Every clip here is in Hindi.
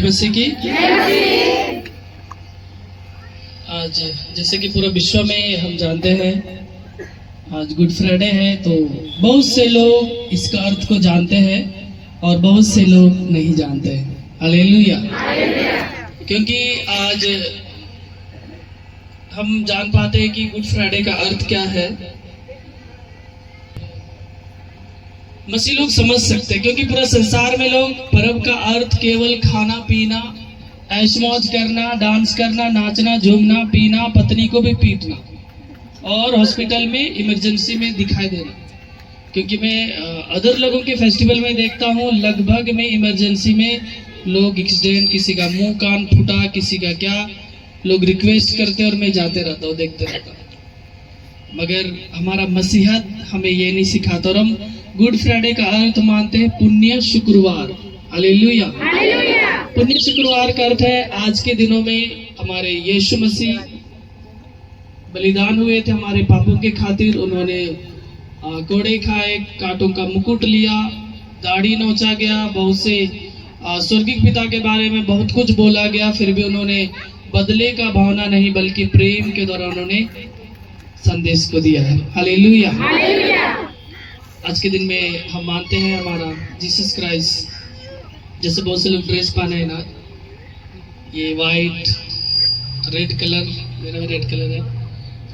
जय मसीह की। आज जैसे कि पूरा विश्व में हम जानते हैं आज गुड फ्राइडे है, तो बहुत से लोग इसका अर्थ को जानते हैं और बहुत से लोग नहीं जानते हैं। हालेलुया। क्योंकि आज हम जान पाते हैं कि गुड फ्राइडे का अर्थ क्या है। मसीह लोग समझ सकते हैं, क्योंकि पूरा संसार में लोग पर्व का अर्थ केवल खाना पीना, ऐश मौज करना, डांस करना, नाचना, झूमना, पीना, पत्नी को भी पीटना और हॉस्पिटल में इमरजेंसी में दिखाई देना। क्योंकि मैं अदर लोगों के फेस्टिवल में देखता हूँ लगभग में इमरजेंसी में लोग एक्सीडेंट, किसी का मुंह कान फूटा, किसी का क्या, लोग रिक्वेस्ट करते और मैं जाते रहता हूँ, देखते रहता हूँ। मगर हमारा मसीहत हमें ये नहीं सिखाता और हम गुड फ्राइडे का अर्थ मानते हैं पुण्य शुक्रवार। हालेलुया। पुण्य शुक्रवार का अर्थ है आज के दिनों में हमारे यीशु मसीह बलिदान हुए थे हमारे पापों के खातिर। उन्होंने कोड़े खाए, कांटों का मुकुट लिया, दाढ़ी नोचा गया, बहुत से स्वर्गीय पिता के बारे में बहुत कुछ बोला गया, फिर भी उन्होंने बदले का भावना नहीं बल्कि प्रेम के द्वारा उन्होंने संदेश को दिया है। हालेलुया। आज के दिन में हम मानते हैं हमारा जीसस क्राइस्ट, जैसे बहुत से लोग ड्रेस पहने हैं ना, ये वाइट रेड कलर, मेरा रेड कलर है,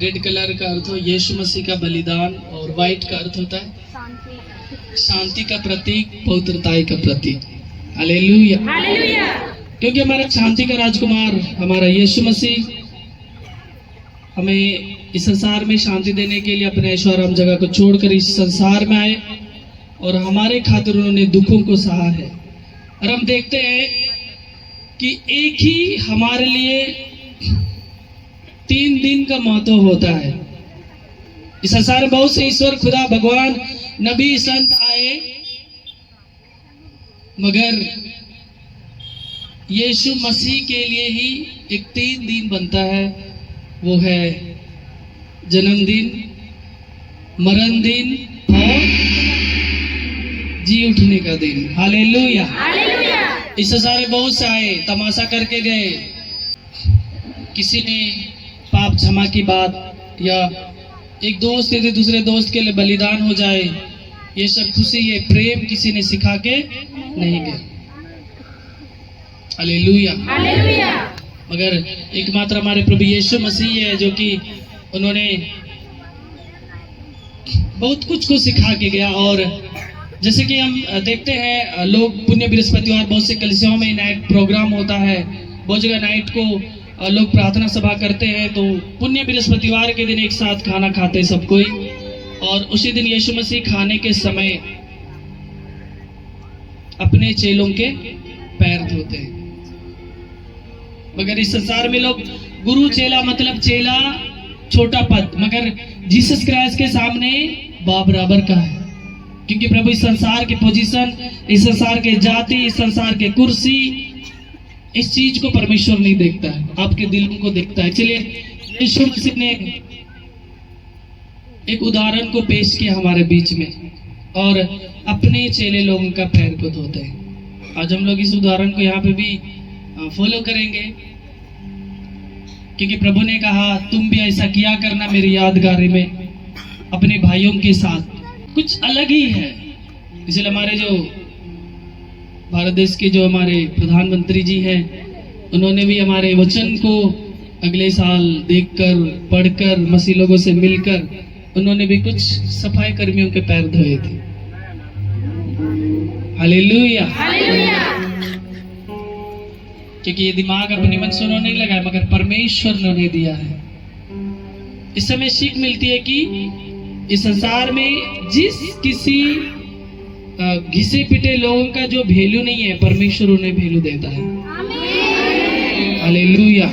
रेड कलर का अर्थ हो यीशु मसीह का बलिदान और व्हाइट का अर्थ होता है शांति का प्रतीक, पवित्रता का प्रतीक। हालेलुया। क्योंकि हमारा शांति का राजकुमार हमारा यीशु मसीह हमें इस संसार में शांति देने के लिए अपने ऐश्वर्य जगह को छोड़कर इस संसार में आए और हमारे खातिर उन्होंने दुखों को सहा है। और हम देखते हैं कि एक ही हमारे लिए 3 दिन का महत्व होता है। इस संसार में बहुत से ईश्वर, खुदा, भगवान, नबी, संत आए, मगर यीशु मसीह के लिए ही एक 3 दिन बनता है। वो है जन्मदिन, मरण दिन और जी उठने का दिन। हालेलुया। इस संसार में बहुत से आए, तमाशा करके गए, किसी ने पाप क्षमा की बात, या एक दोस्त यदि दूसरे दोस्त के लिए बलिदान हो जाए, ये सब खुशी, ये प्रेम किसी ने सिखा के नहीं गए। हालेलुया। मगर एकमात्र हमारे प्रभु यीशु मसीह है जो कि उन्होंने बहुत कुछ को सिखा के गया। और जैसे कि हम देखते हैं लोग पुण्य बृहस्पतिवार बहुत से कलीसियाओं में नाइट प्रोग्राम होता है, बहुत जगह नाइट को लोग प्रार्थना सभा करते हैं, तो पुण्य बृहस्पतिवार के दिन एक साथ खाना खाते हैं सब कोई, और उसी दिन यीशु मसीह खाने के समय अपने चेलों के पैर धोते हैं। मगर इस संसार में लोग गुरु चेला, मतलब चेला छोटा पद, मगर जीसस क्राइस्ट के सामने बाप बराबर का है। क्योंकि प्रभु इस संसार के पोजीशन, इस संसार के जाति, इस संसार के कुर्सी, इस चीज को परमेश्वर नहीं देखता है, आपके दिल को देखता है। चलिए यीशु मसीह ने एक उदाहरण को पेश किया हमारे बीच में और अपने चेले लोगों का पैर को धोते हैं। आज हम लोग इस उदाहरण को यहाँ पे भी फॉलो करेंगे, क्योंकि प्रभु ने कहा तुम भी ऐसा किया करना मेरी यादगारी में अपने भाइयों के साथ। कुछ अलग ही है। इसलिए हमारे जो भारत देश के जो हमारे प्रधानमंत्री जी हैं, उन्होंने भी हमारे वचन को अगले साल देखकर, पढ़कर, मसीह लोगों से मिलकर उन्होंने भी कुछ सफाई कर्मियों के पैर धोए थे। हालेलुया। क्योंकि ये दिमाग अपनी मन से उन्होंने नहीं लगाया, मगर परमेश्वर ने उन्हें दिया है। इस समय सीख मिलती है कि इस संसार में जिस किसी घिसे पिटे लोगों का जो वैल्यू नहीं है, परमेश्वर उन्हें वैल्यू देता है। हालेलुया।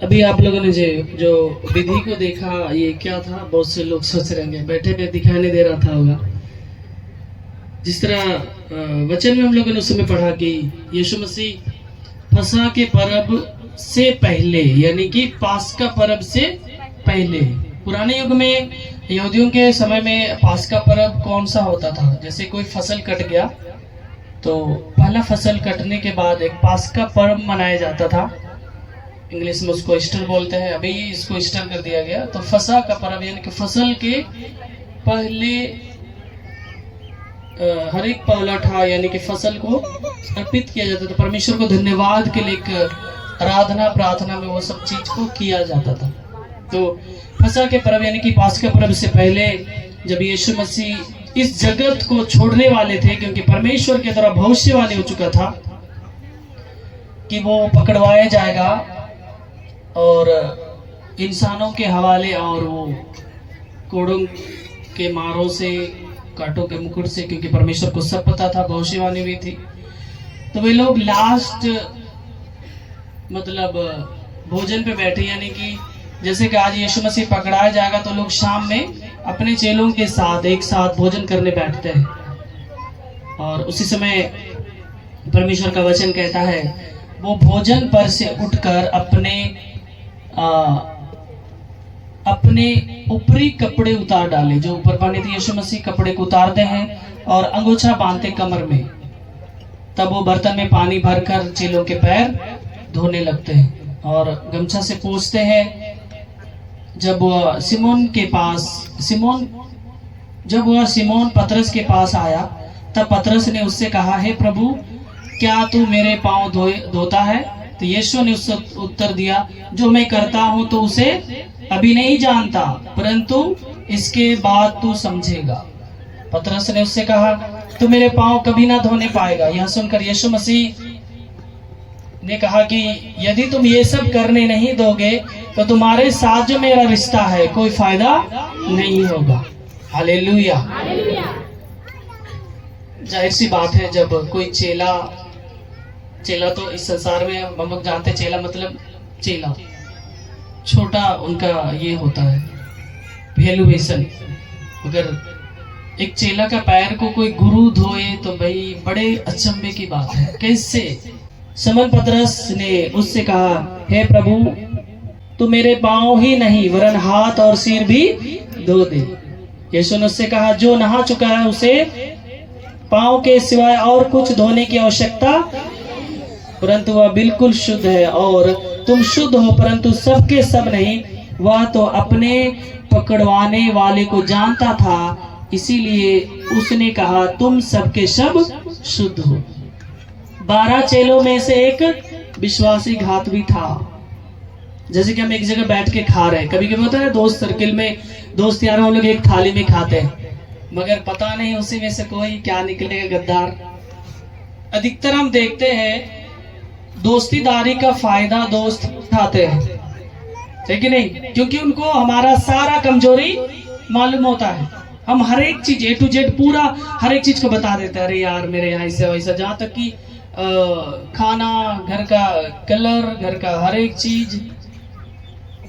अभी आप लोगों ने जो विधि को देखा, ये क्या था? बहुत से लोग सोच रहे होंगे बैठे पे दिखाई नहीं दे रहा था होगा। जिस तरह वचन में हम लोगों ने उस समय पढ़ा कि यीशु मसीह फसह के पर्व से पहले, यानी कि पास्का पर्व से पहले, पुराने युग में यहूदियों के समय में पास्का पर्व कौन सा होता था? जैसे कोई फसल कट गया तो पहला फसल कटने के बाद एक पास्का पर्व मनाया जाता था। इंग्लिश में उसको ईस्टर बोलते हैं, अभी इसको ईस्टर कर दिया गया। तो फसह का पर्व यानी कि फसल के पहले हर एक पौलाठा यानी कि फसल को अर्पित किया जाता था, परमेश्वर को धन्यवाद के लिए एक आराधना प्रार्थना में वो सब चीज को किया जाता था। तो फसह के पर्व यानी कि पास्का पर्व से पहले जब यीशु मसीह इस जगत को छोड़ने वाले थे, क्योंकि परमेश्वर के द्वारा भविष्यवाणी हो चुका था कि वो पकड़वाया जाएगा और इंसानों के हवाले, और वो कोड़ों के मारों से, कांटों के मुकुट से, क्योंकि परमेश्वर को सब पता था, भविष्यवाणी भी थी। तो वे लोग लास्ट मतलब भोजन पे बैठे, यानी कि जैसे कि आज यीशु मसीह पकड़ाया जाएगा तो लोग शाम में अपने चेलों के साथ एक साथ भोजन करने बैठते हैं। और उसी समय परमेश्वर का वचन कहता है वो भोजन पर से उठकर अपने ऊपरी कपड़े उतार डाले, जो ऊपर पहने थे यीशु मसीह कपड़े को उतारते हैं और अंगोछा बांधते कमर में। तब वो बर्तन में पानी भरकर चेलों के पैर धोने लगते हैं और गमछा से पोंछते हैं। जब वह सिमोन पतरस के पास आया तब पतरस ने उससे कहा, हे प्रभु, क्या तू मेरे पांव धोता है? तो यीशु ने उससे उत्तर दिया, जो मैं करता हूं तो उसे अभी नहीं जानता, परंतु इसके बाद तू समझेगा। पतरस ने उससे कहा, तू मेरे पांव कभी ना धोने पाएगा। यह सुनकर यीशु मसीह ने कहा कि यदि तुम ये सब करने नहीं दोगे तो तुम्हारे साथ जो मेरा रिश्ता है कोई फायदा नहीं होगा। हालेलुया। जाहिर सी बात है, जब कोई चेला तो इस संसार में हम लोग जानते, चेला मतलब चेला, छोटा उनका ये होता है वैल्यूएशन। अगर एक चेला का पैर को कोई गुरु धोए तो भाई बड़े अचंभे की बात है। कैसे? समन पतरस ने उससे कहा, हे प्रभु, तू मेरे पांव ही नहीं वरन हाथ और सिर भी धो दे। यीशु ने उससे कहा, जो नहा चुका है उसे पांव के सिवाय और कुछ धोने की आवश्यकता, परंतु वह बिल्कुल शुद्ध है। और तुम शुद्ध हो परंतु सबके सब नहीं। वह तो अपने पकड़वाने वाले को जानता था, इसीलिए उसने कहा, तुम सबके सब शुद्ध हो। 12 चेलों में से एक विश्वासी घात भी था। जैसे कि हम एक जगह बैठ के खा रहे हैं, कभी कभी होता है दोस्त सर्किल में, दोस्त यार हम लोग एक थाली में खाते हैं, मगर पता नहीं उसी में से कोई क्या निकलेगा गद्दार। अधिकतर हम देखते हैं दोस्तीदारी का फायदा दोस्त उठाते हैं, है कि नहीं? क्योंकि उनको हमारा सारा कमजोरी मालूम होता है। हम हर एक चीज A to Z पूरा हर एक चीज को बता देते हैं, अरे यार मेरे यहाँ ऐसा वैसा, जहाँ तक कि खाना, घर का कलर, घर का हर एक चीज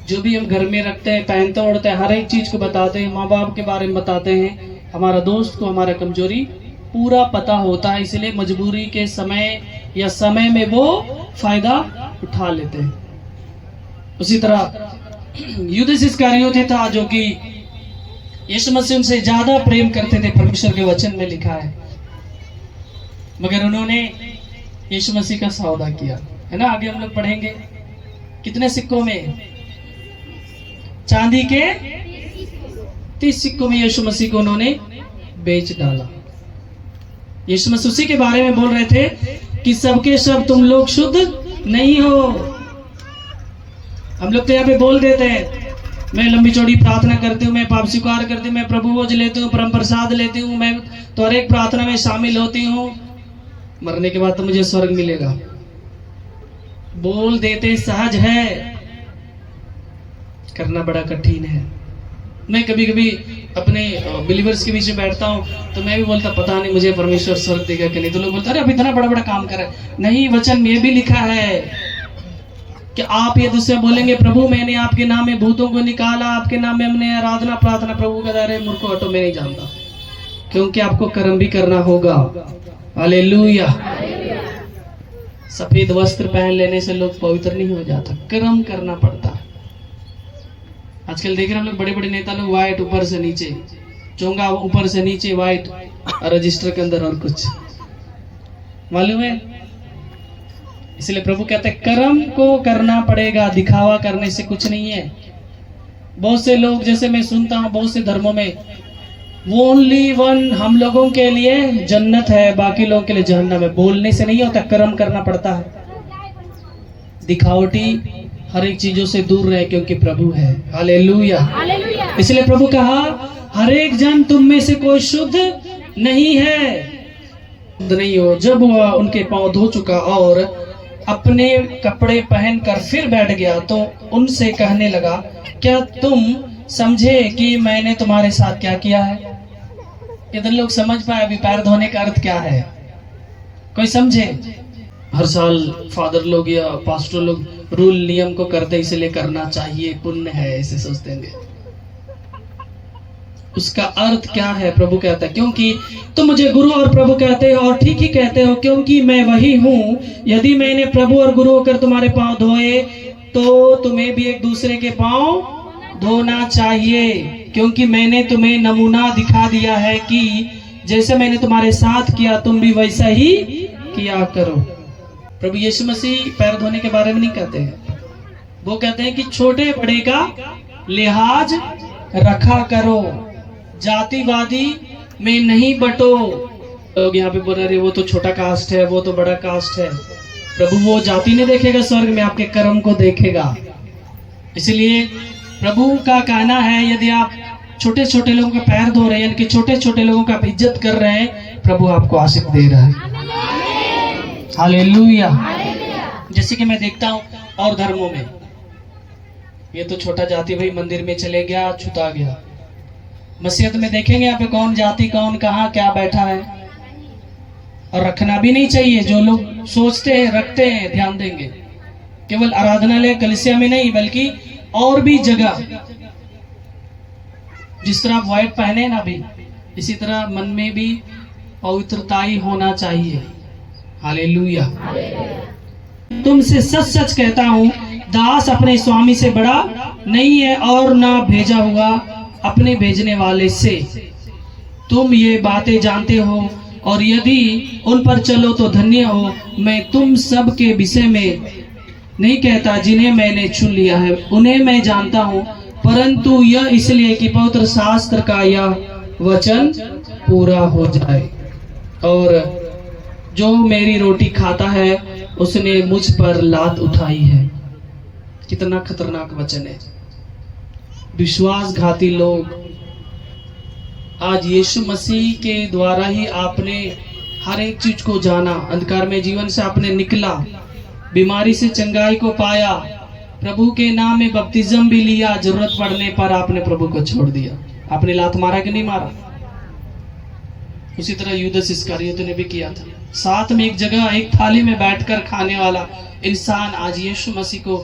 जो भी हम घर में रखते हैं, पहनते ओढ़ते हैं, हर एक चीज को बताते हैं, माँ बाप के बारे में बताते हैं। हमारा दोस्त को हमारा कमजोरी पूरा पता होता है, इसलिए मजबूरी के समय या समय में वो फायदा उठा लेते हैं। उसी तरह यूदास इस्करियोती था, जो कि यीशु मसीह उनसे ज्यादा प्रेम करते थे, परमेश्वर के वचन में लिखा है, मगर उन्होंने यीशु मसीह का सौदा किया, है ना? आगे हम लोग पढ़ेंगे। कितने सिक्कों में? चांदी के 30 सिक्कों में यीशु मसीह को उन्होंने बेच डाला। यीशु मसीह उसी के बारे में बोल रहे थे कि सबके सब तुम लोग शुद्ध नहीं हो। हम लोग तो यहाँ पे बोल देते हैं, मैं लंबी चौड़ी प्रार्थना करती हूँ, मैं पाप स्वीकार करती हूँ, मैं प्रभु भोज लेती हूँ, परम प्रसाद लेती हूँ, मैं तो हर एक प्रार्थना में शामिल होती हूँ, मरने के बाद तो मुझे स्वर्ग मिलेगा। बोल देते सहज है, करना बड़ा कठिन है। मैं कभी कभी अपने बिलीवर्स के बीच में बैठता हूँ तो मैं भी बोलता, पता नहीं मुझे परमेश्वर स्वर्ग देगा कि नहीं। तो लोग बोलते, अरे अब इतना बड़ा बड़ा काम कर रहा है। नहीं, वचन में भी लिखा है कि आप यदि उससे बोलेंगे प्रभु मैंने आपके नाम में भूतों को निकाला, आपके नाम में हमने आराधना प्रार्थना, प्रभु का दायरे मूर्खो हटो मैं नहीं जानता, क्योंकि आपको कर्म भी करना होगा। हालेलुया। सफेद वस्त्र पहन लेने से लोग पवित्र नहीं हो जाता, कर्म करना पड़ता। आजकल देख रहे हैं हम लोग, बड़े बड़े नेता लोग व्हाइट ऊपर से नीचे, चोंगा ऊपर से नीचे व्हाइट, रजिस्टर के अंदर और कुछ, मालूम है। इसलिए प्रभु कहते हैं कर्म को करना पड़ेगा, दिखावा करने से कुछ नहीं है। बहुत से लोग, जैसे मैं सुनता हूँ बहुत से धर्मों में, वो ओनली वन हम लोगों के लिए जन्नत है, बाकी लोगों के लिए जहन्नम है। बोलने से नहीं होता, कर्म करना पड़ता है। दिखावटी हर एक चीजों से दूर रहे, क्योंकि प्रभु है। हालेलुया। इसलिए प्रभु कहा हर एक जन तुम में से कोई शुद्ध नहीं है, नहीं हो। जब वह उनके पांव धो चुका और अपने कपड़े पहनकर फिर बैठ गया, तो उनसे कहने लगा क्या तुम समझे कि मैंने तुम्हारे साथ क्या किया है? इधर लोग समझ पाए अभी पैर धोने का अर्थ क्या है? कोई समझे? हर साल फादर लोग या पास्टर लोग रूल नियम को करते, इसलिए करना चाहिए, पुण्य है, ऐसे सोचते हैं। उसका अर्थ क्या है? प्रभु कहता है क्योंकि तुम मुझे गुरु और प्रभु कहते हो, और ठीक ही कहते हो, क्योंकि मैं वही हूँ। यदि मैंने प्रभु और गुरु होकर तुम्हारे पांव धोए, तो तुम्हें भी एक दूसरे के पांव धोना चाहिए, क्योंकि मैंने तुम्हें नमूना दिखा दिया है कि जैसे मैंने तुम्हारे साथ किया तुम भी वैसा ही किया करो। प्रभु यीशु मसीह पैर धोने के बारे में नहीं कहते हैं, वो कहते हैं कि छोटे बड़े का लिहाज रखा करो, जातिवादी में नहीं बटो। लोग यहाँ पे बोल रहे वो तो छोटा कास्ट है, वो तो बड़ा कास्ट है। प्रभु वो जाति नहीं देखेगा स्वर्ग में, आपके कर्म को देखेगा। इसलिए प्रभु का कहना है यदि आप छोटे छोटे लोगों का पैर धो रहे हैं, यानी कि छोटे छोटे लोगों का इज्जत कर रहे हैं, प्रभु आपको आशीष दे रहा है। हालेलुया। जैसे कि मैं देखता हूँ और धर्मों में, ये तो छोटा जाति भाई मंदिर में चले गया, छुता गया। मसीहत में देखेंगे यहाँ पे कौन जाति कौन कहाँ क्या बैठा है, और रखना भी नहीं चाहिए। जो लोग सोचते हैं रखते हैं, ध्यान देंगे। केवल आराधनालय कलीसिया में नहीं, बल्कि और भी जगह। जिस तरह आप व्हाइट पहने ना भी, इसी तरह मन में भी पवित्रता ही होना चाहिए। हालेलुया। तुमसे सच सच कहता हूँ, दास अपने स्वामी से बड़ा नहीं है, और ना भेजा हुआ अपने भेजने वाले से। तुम ये बातें जानते हो, और यदि उन पर चलो तो धन्य हो। मैं तुम सब के विषय में नहीं कहता जिन्हें मैंने चुन लिया है, उन्हें मैं जानता हूँ, परंतु यह इसलिए कि पवित्र शास्त्र का यह वचन पूरा हो जाए। और जो मेरी रोटी खाता है उसने मुझ पर लात उठाई है। कितना खतरनाक वचन है। विश्वासघाती लोग, आज यीशु मसीह के द्वारा ही आपने हर एक चीज को जाना, अंधकार में जीवन से आपने निकला, बीमारी से चंगाई को पाया, प्रभु के नाम में बपतिस्म भी लिया, जरूरत पड़ने पर आपने प्रभु को छोड़ दिया। आपने लात मारा कि नहीं मारा? उसी तरह यूदस इस्करियोती ने भी किया था। साथ में एक जगह एक थाली में बैठकर खाने वाला इंसान आज यीशु मसीह को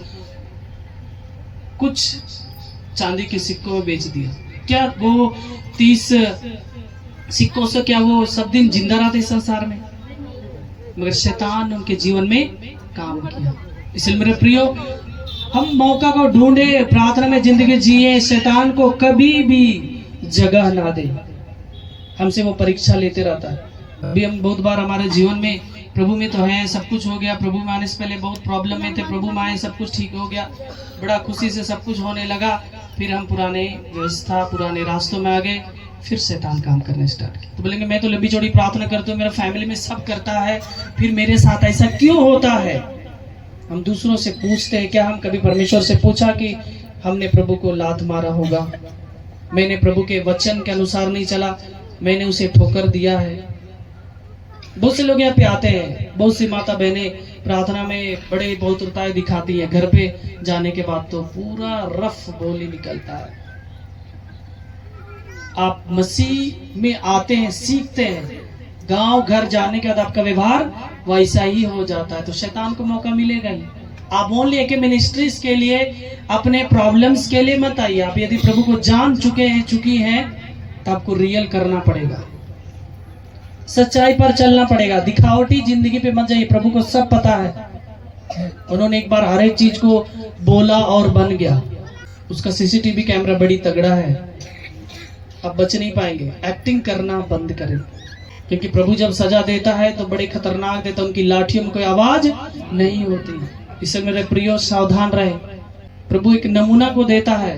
कुछ चांदी के सिक्कों में बेच दिया। क्या वो 30 सिक्कों से क्या वो सब दिन जिंदा रहते इस संसार में? मगर शैतान ने उनके जीवन में काम किया। इसलिए मेरे प्रियो, हम मौका को ढूंढे, प्रार्थना में जिंदगी जिए, शैतान को कभी भी जगह ना दे। हमसे वो परीक्षा लेते रहता है। अभी हम बहुत बार हमारे जीवन में प्रभु में तो है, सब कुछ हो गया, प्रभु में आने से पहले बहुत प्रॉब्लम में थे, प्रभु में आए सब कुछ ठीक हो गया, बड़ा खुशी से सब कुछ होने लगा, फिर हम पुराने व्यवस्था पुराने रास्तों में आ गए, फिर शैतान काम करने स्टार्ट किया। तो बोलेंगे मैं तो लंबी चौड़ी प्रार्थना करता हूँ, मेरा फैमिली में सब करता है, फिर मेरे साथ ऐसा क्यों होता है? हम दूसरों से पूछते हैं। क्या हम कभी परमेश्वर से पूछा कि हमने प्रभु को लात मारा होगा, मैंने प्रभु के वचन के अनुसार नहीं चला, मैंने उसे ठोकर दिया है? बहुत से लोग यहाँ पे आते हैं, बहुत सी माता बहनें प्रार्थना में बड़े पवित्रताएं दिखाती है, घर पे जाने के बाद तो पूरा रफ बोली निकलता है। आप मसीह में आते हैं, सीखते हैं, गांव घर जाने के बाद आपका व्यवहार वैसा ही हो जाता है, तो शैतान को मौका मिलेगा ही। आप ओनली एक मिनिस्ट्रीज के लिए, अपने प्रॉब्लम्स के लिए मत आइए। आप यदि प्रभु को जान चुके हैं, चुकी हैं, तो आपको रियल करना पड़ेगा, सच्चाई पर चलना पड़ेगा। दिखावटी जिंदगी पे मत जाइए। प्रभु को सब पता है। उन्होंने एक बार हर एक चीज को बोला और बन गया। उसका सीसीटीवी कैमरा बड़ी तगड़ा है, आप बच नहीं पाएंगे। एक्टिंग करना बंद करें, क्योंकि प्रभु जब सजा देता है तो बड़े खतरनाक देता है। उनकी लाठियों में कोई आवाज नहीं होती। इससे मेरे प्रियो सावधान रहे। प्रभु एक नमूना को देता है,